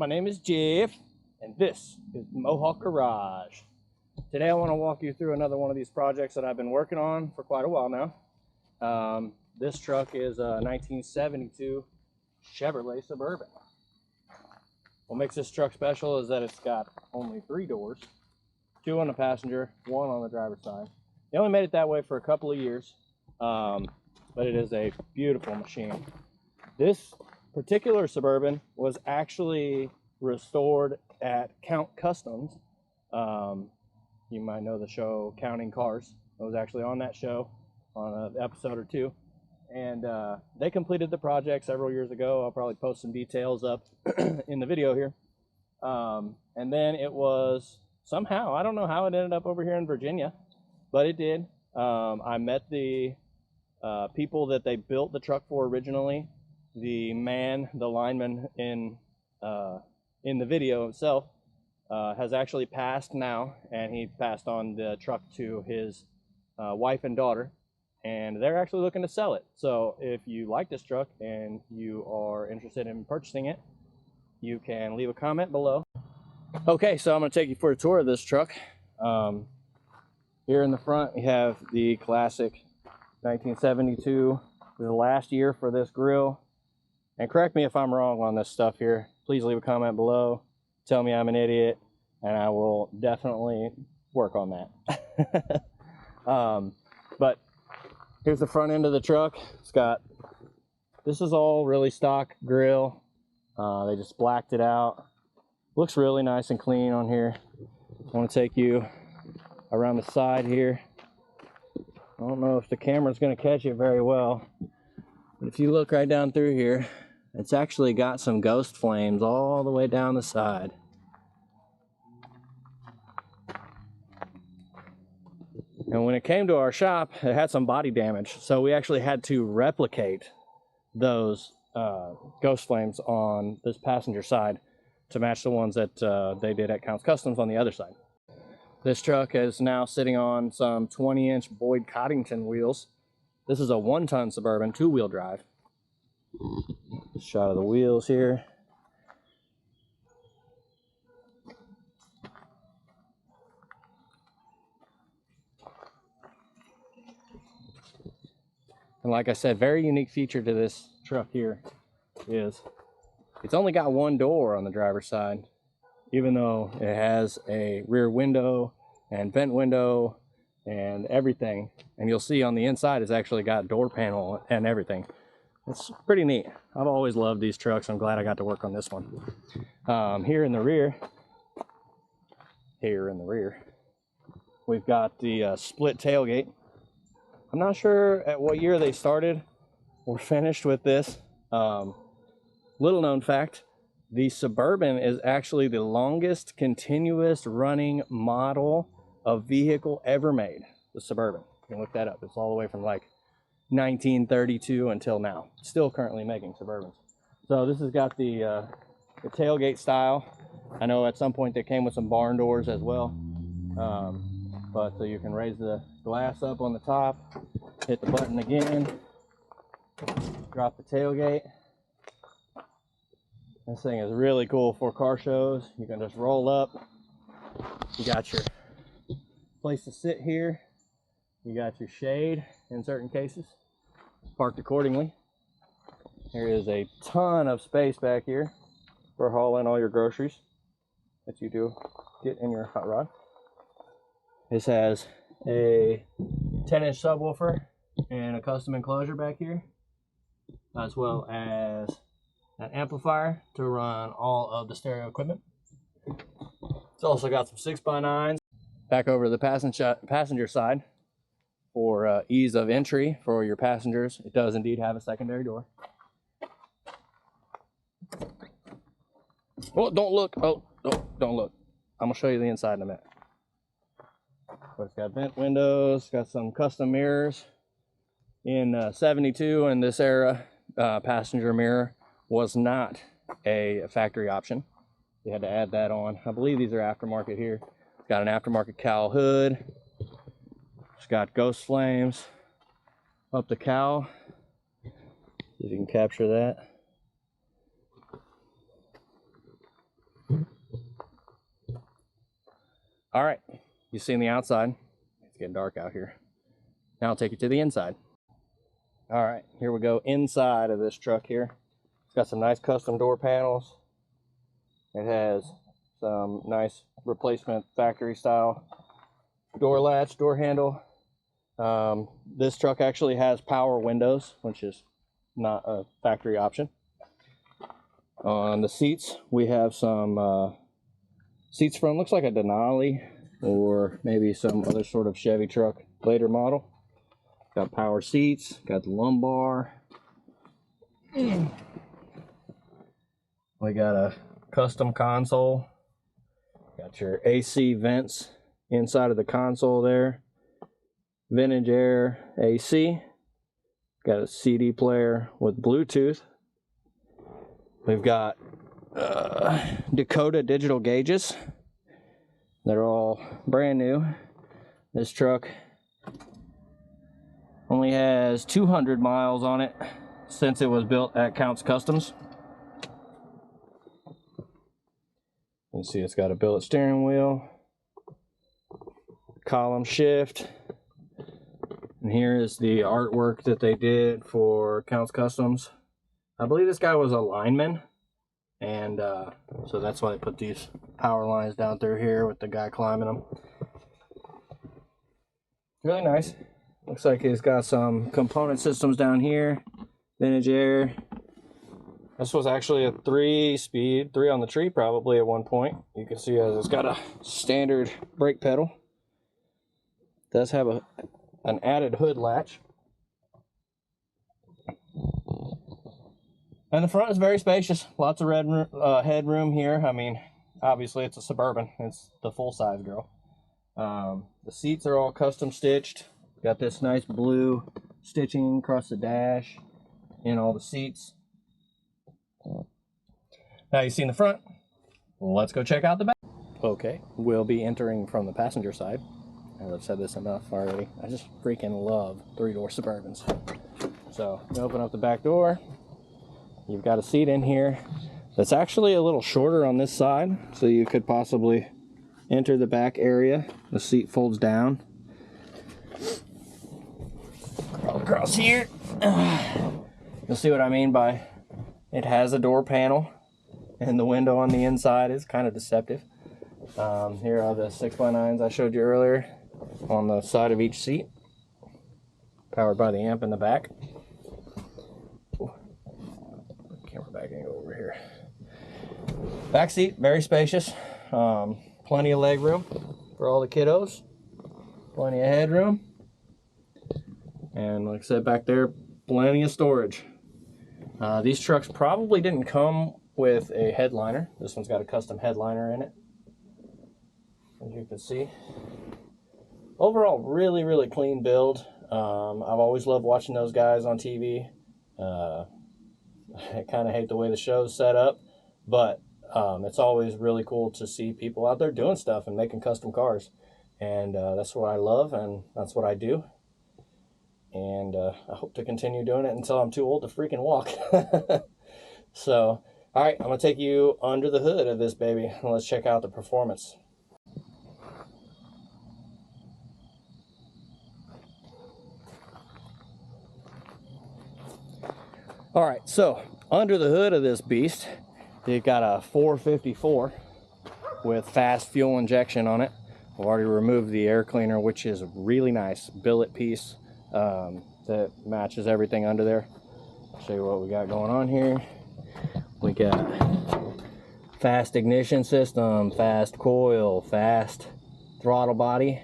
My name is Jeff, and this is Mohawk-Garage. Today I want to walk you through another one of these projects that I've been working on for quite a while now. This truck is a 1972 Chevrolet Suburban. What makes this truck special is that it's got only 3 doors, 2 on the passenger, 1 on the driver's side. They only made it that way for a couple of years, but it is a beautiful machine. This particular Suburban was actually restored at Count Customs. You might know the show Counting Cars. I was actually on that show on an episode or 2, and they completed the project several years ago. I'll probably post some details up in the video here. And then it was somehow, I don't know how it ended up over here in Virginia, but it did. I met the people that they built the truck for originally. The lineman in the video himself has actually passed now, and he passed on the truck to his wife and daughter, and they're actually looking to sell it. So if you like this truck and you are interested in purchasing it, you can leave a comment below. Okay, so I'm going to take you for a tour of this truck. Here in the front we have the classic 1972, the last year for this grill. And correct me if I'm wrong on this stuff here. Please leave a comment below. Tell me I'm an idiot, and I will definitely work on that. But here's the front end of the truck. It's got, this is all really stock grill. They just blacked it out. Looks really nice and clean on here. I want to take you around the side here. I don't know if the camera's going to catch it very well, but if you look right down through here, it's actually got some ghost flames all the way down the side. And when it came to our shop, it had some body damage, so we actually had to replicate those ghost flames on this passenger side to match the ones that they did at Count's Customs on the other side. This truck is now sitting on some 20-inch Boyd Coddington wheels. This is a 1-ton Suburban, 2-wheel drive. Shot of the wheels here. And like I said, very unique feature to this truck here is it's only got 1 door on the driver's side, even though it has a rear window and vent window and everything. And you'll see on the inside it's actually got door panel and everything. It's pretty neat. I've always loved these trucks. I'm glad I got to work on this one. Here in the rear, we've got the split tailgate. I'm not sure at what year they started or finished with this. Little known fact, the Suburban is actually the longest continuous running model of vehicle ever made. The Suburban. You can look that up. It's all the way from like 1932 until now. Still currently making Suburbans. So this has got the tailgate style. I know at some point they came with some barn doors as well. But so you can raise the glass up on the top, hit the button again, drop the tailgate. This thing is really cool for car shows. You can just roll up. You got your place to sit here. You got your shade in certain cases, parked accordingly. There is a ton of space back here for hauling all your groceries that you do get in your hot rod. This has a 10-inch subwoofer and a custom enclosure back here, as well as an amplifier to run all of the stereo equipment. It's also got some 6x9s back over the passenger side for ease of entry for your passengers. It does indeed have a secondary door. Oh, don't look. Oh, don't look. I'm going to show you the inside in a minute. But it's got vent windows, got some custom mirrors. In 72, in this era, passenger mirror was not a factory option. They had to add that on. I believe these are aftermarket here. It's got an aftermarket cowl hood. It's got ghost flames up the cowl. See if you can capture that. All right, you've seen the outside. It's getting dark out here. Now I'll take you to the inside. All right, here we go inside of this truck here. It's got some nice custom door panels. It has some nice replacement factory style door latch, door handle. This truck actually has power windows, which is not a factory option. On the seats, we have some seats from, looks like a Denali or maybe some other sort of Chevy truck later model. Got power seats, got the lumbar. We got a custom console. Got your AC vents inside of the console there. Vintage Air AC. Got a CD player with Bluetooth. We've got Dakota digital gauges. They're all brand new. This truck only has 200 miles on it since it was built at Counts Customs. You can see it's got a billet steering wheel, column shift, and here is the artwork that they did for Counts Customs. I believe this guy was a lineman, and so that's why they put these power lines down through here with the guy climbing them. Really nice. Looks like it's got some component systems down here. Vintage Air. This was actually a 3-speed, 3 on the tree probably at one point. You can see it's got a standard brake pedal. It does have an added hood latch. And the front is very spacious. Lots of headroom here. I mean, obviously it's a Suburban. It's the full-size girl. The seats are all custom stitched. Got this nice blue stitching across the dash in all the seats. Now you've seen the front. Let's go check out the back. Okay, we'll be entering from the passenger side. I've said this enough already. I just freaking love 3-door Suburbans. So you open up the back door. You've got a seat in here that's actually a little shorter on this side, so you could possibly enter the back area. The seat folds down. Crawl across here. You'll see what I mean by it has a door panel, and the window on the inside is kind of deceptive. Here are the 6x9s I showed you earlier on the side of each seat, powered by the amp in the back. Camera back and go over here. Back seat, very spacious. Plenty of leg room for all the kiddos. Plenty of headroom. And like I said, back there, plenty of storage. These trucks probably didn't come with a headliner. This one's got a custom headliner in it, as you can see. Overall, really, really clean build. I've always loved watching those guys on TV. I kind of hate the way the show's set up, but it's always really cool to see people out there doing stuff and making custom cars. And that's what I love, and that's what I do. And I hope to continue doing it until I'm too old to freaking walk. So, all right, I'm going to take you under the hood of this baby, and let's check out the performance. All right, so under the hood of this beast, you've got a 454 with fast fuel injection on it. I've already removed the air cleaner, which is a really nice billet piece that matches everything under there. I'll show you what we got going on here. We got fast ignition system, fast coil, fast throttle body.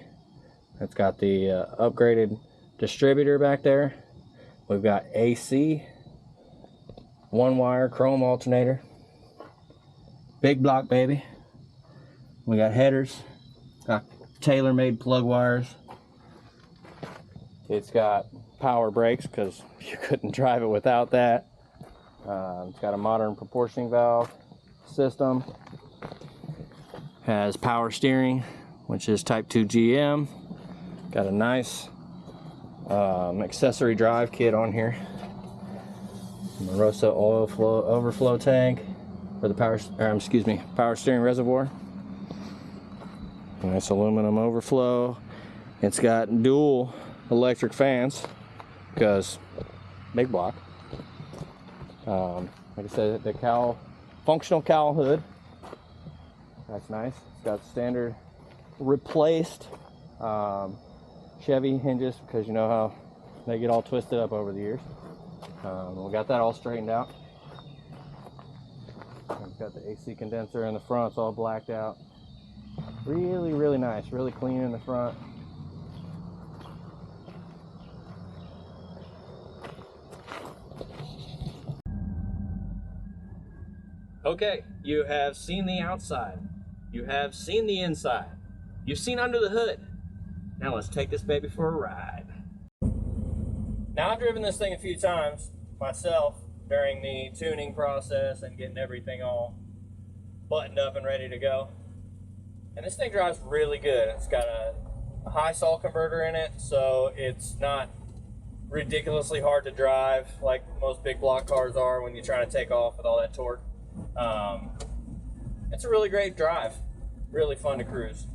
It's got the upgraded distributor back there. We've got AC, 1-wire chrome alternator, big block baby. We got headers, got tailor-made plug wires. It's got power brakes because you couldn't drive it without that. It's got a modern proportioning valve system. Has power steering, which is Type 2 GM. Got a nice accessory drive kit on here. Manassas oil flow overflow tank for the power steering reservoir. Nice aluminum overflow. It's got dual electric fans because big block. Like I said, the functional cowl hood. That's nice. It's got standard replaced Chevy hinges because you know how they get all twisted up over the years. We got that all straightened out. We've got the AC condenser in the front, it's all blacked out. Really, really nice, really clean in the front. Okay, you have seen the outside. You have seen the inside. You've seen under the hood. Now let's take this baby for a ride. Now I've driven this thing a few times myself during the tuning process and getting everything all buttoned up and ready to go. And this thing drives really good. It's got a high saw converter in it, so it's not ridiculously hard to drive like most big block cars are when you're trying to take off with all that torque. It's a really great drive. Really fun to cruise.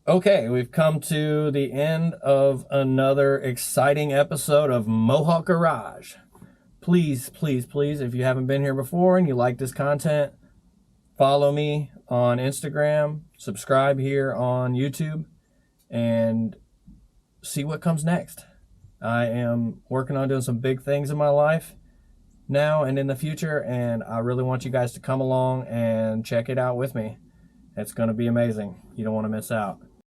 Okay, we've come to the end of another exciting episode of Mohawk-Garage. Please, please, please, if you haven't been here before and you like this content, follow me on Instagram, subscribe here on YouTube, and see what comes next. I am working on doing some big things in my life now and in the future, and I really want you guys to come along and check it out with me. It's going to be amazing. You don't want to miss out.